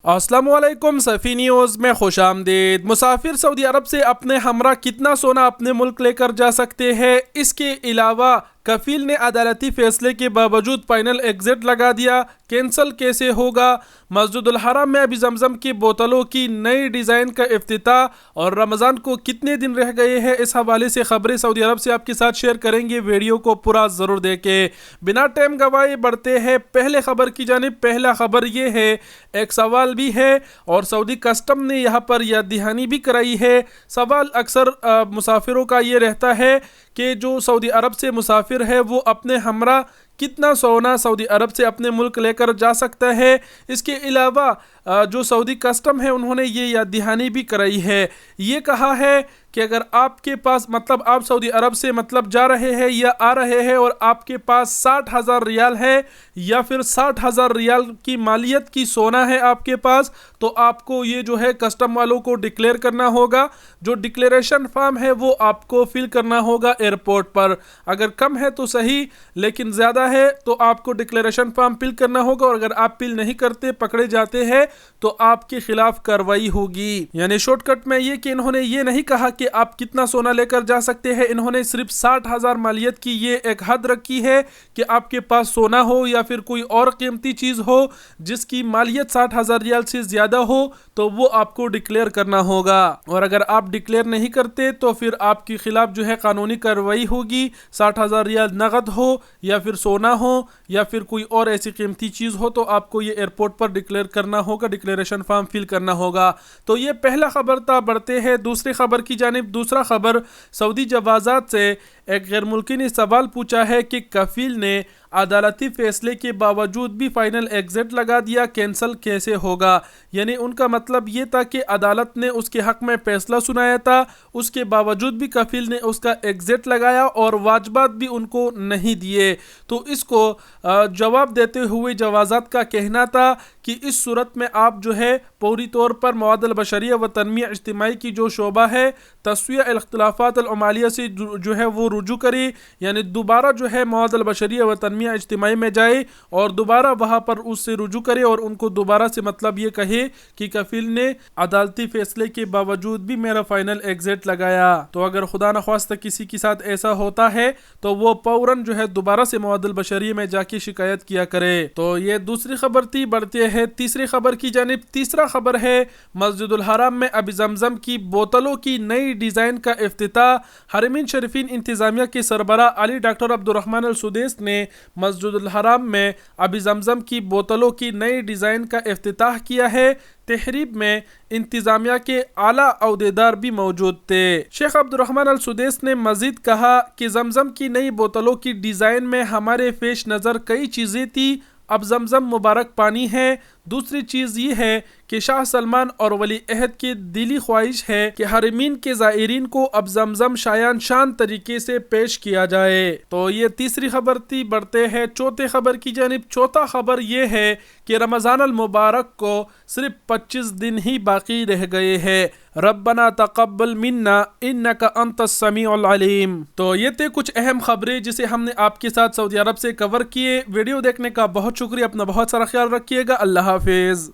अस्सलामुअलैकुम सफ़ी न्यूज़ में खुश आमदीद। मुसाफिर सऊदी अरब से अपने हमरा कितना सोना अपने मुल्क लेकर जा सकते हैं। इसके अलावा कफील ने अदालती फैसले के बावजूद फाइनल एग्जिट लगा दिया, कैंसिल कैसे होगा। मस्जिदुल हराम में अभी जमजम की बोतलों की नई डिज़ाइन का इफ्तिताह और रमज़ान को कितने दिन रह गए हैं, इस हवाले से खबरें सऊदी अरब से आपके साथ शेयर करेंगे। वीडियो को पूरा ज़रूर देखें। बिना टाइम गवाए बढ़ते हैं पहले खबर की जानिब। पहला खबर ये है, एक सवाल भी है और सऊदी कस्टम ने यहाँ पर याद दहानी भी कराई है। सवाल अक्सर मुसाफिरों का ये रहता है कि जो सऊदी अरब से मुसाफिर है वो अपने हमरा कितना सोना सऊदी अरब से अपने मुल्क लेकर जा सकता है। इसके अलावा जो सऊदी कस्टम है उन्होंने ये याद दहानी भी कराई है। ये कहा है कि अगर आपके पास आप सऊदी अरब से जा रहे हैं या आ रहे हैं और आपके पास 60,000 रियाल है या फिर 60,000 रियाल की मालियत की सोना है आपके पास, तो आपको ये जो है कस्टम वालों को डिक्लेयर करना होगा। जो डिक्लेरेशन फॉर्म है वो आपको फिल करना होगा एयरपोर्ट पर। अगर कम है तो सही, लेकिन ज़्यादा है तो आपको डिक्लेरेशन फॉर्म फिल करना होगा और अगर आप फिल नहीं करते, पकड़े जाते हैं, तो आपके खिलाफ कार्रवाई होगी। यानी शॉर्टकट में ये कि इन्होंने ये नहीं कहा कि आप कितना सोना लेकर जा सकते हैं, इन्होंने सिर्फ 60,000 मालियत की ये एक हद रखी है कि आपके पास सोना हो या फिर कोई और कीमती चीज़ हो जिसकी मालियत 60,000 रियाल से ज़्यादा हो, तो वो आपको डिक्लेयर करना होगा। और अगर आप डिक्लेयर नहीं करते तो फिर आपके खिलाफ जो है कानूनी कार्रवाई होगी। 60,000 रियाल नगद हो या फिर सोना हो या फिर कोई और ऐसी कीमती चीज़ हो, तो आपको ये एयरपोर्ट पर डिक्लेयर करना होगा, डिक्लेरेशन फॉर्म फिल करना होगा। तो ये पहला खबर था। बढ़ते हैं दूसरी खबर की जानिब। दूसरा खबर, सऊदी जवाजात से एक गैर मुल्की ने सवाल पूछा है कि कफील ने अदालती फैसले के बावजूद भी फाइनल एग्जिट लगा दिया, कैंसिल कैसे होगा। यानी उनका मतलब ये था कि अदालत ने उसके हक में फैसला सुनाया था, उसके बावजूद भी कफील ने उसका एग्जिट लगाया और वाजबात भी उनको नहीं दिए। तो इसको जवाब देते हुए जवाजात का कहना था कि इस सूरत में आप जो है पूरी तौर पर मवादल बशरिया व तनमिया इज्तिमाई की जो शोबा है, तस्विया इख्तिलाफात अल उमालिया से जो है वो रुजू करी, यानी दोबारा जो है मवादल बशरिया व तनमिया इज्तिमाई में जाए और दोबारा वहाँ पर उससे रुजू करे और उनको दोबारा से ये कहे कि कफील ने अदालती फैसले के बावजूद भी मेरा फाइनल एग्जिट लगाया। तो अगर खुदा न ख्वास्ता किसी के साथ ऐसा होता है तो वो फौरन जो है दोबारा से मवादल बशरिया में जाके शिकायत किया करे। तो ये दूसरी खबर थी। बढ़ते हैं तीसरी खबर की जानिब। तीसरा खबर है, मस्जिदुल हराम में अभी जमजम की बोतलों की नई डिज़ाइन का इफ्तिताह। हरमीन शरीफीन इंतजामिया के सरबरा अली डॉक्टर अब्दुर्रहमान अल सुदैस ने मस्जिदुल हराम में अभी जमजम की बोतलों की नई डिज़ाइन का इफ्तिताह किया है। तहरीब में इंतजामिया के आला अहदेदार भी मौजूद थे। शेख अब्दुर्रहमान अल सुदैस ने मजीद कहा कि जमजम की नई बोतलों की डिज़ाइन में हमारे पेश नज़र कई चीज़ें थी। अब जमजम मुबारक पानी है। दूसरी चीज़ ये है कि शाह सलमान और वली अहद की दिली ख्वाहिश है कि हरमीन के ज़ायरीन को अब जमजम शायान शान तरीके से पेश किया जाए। तो ये तीसरी खबर थी। बढ़ते हैं चौथे खबर की जानिब। चौथा खबर ये है कि रमज़ान अल मुबारक को सिर्फ 25 दिन ही बाकी रह गए हैं। रब्बना तक़ब्बल मिन्ना इन्नका अंतस समीउल अलीम। तो ये थे कुछ अहम खबरें जिसे हमने आपके साथ सऊदी अरब से कवर किए। वीडियो देखने का बहुत शुक्रिया। अपना बहुत सारा ख्याल रखिएगा। अल्लाह हाफिज़।